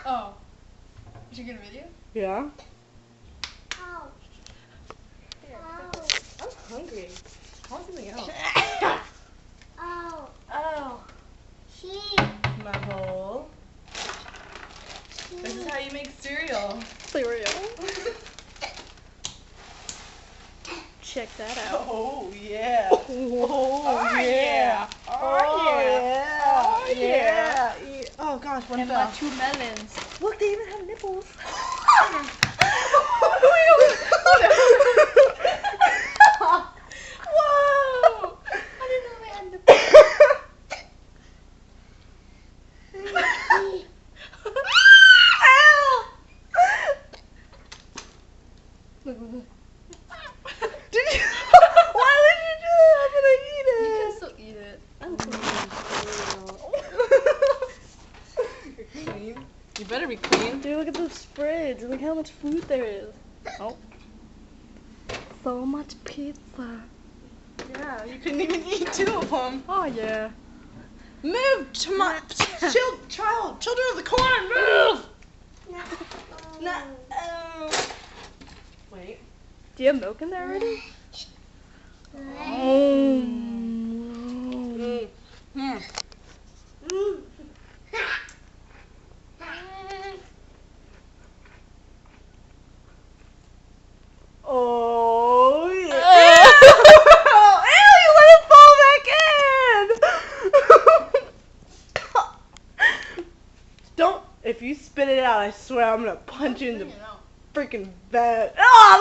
Oh. Did you get a video? Yeah. Ow. I'm hungry. I want something else. Ow. Oh. Cheese. My bowl. This is how you make cereal. Cereal. Check that out. Oh yeah. Oh, yeah. Oh, yeah. Oh yeah. Oh gosh, one And fell. my 2 melons. Look, they even have nipples. Whoa! I didn't know they had nipples. Look, look. Did you? Why would you do that? I'm gonna eat it. You can still eat it. You're clean. You better be clean. Dude, look at those spreads. Look how much food there is. Oh. So much pizza. Yeah, you couldn't even eat 2 of them. Oh, yeah. Move, children of the corn, move! No. Wait. Do you have milk in there already? Oh yeah. Ew, you let it fall back in. Don't. If you spit it out, I swear I'm gonna punch you in the freaking bed. Oh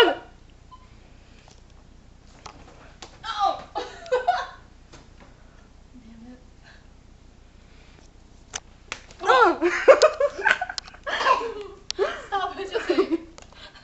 man! Oh! Damn it. Oh.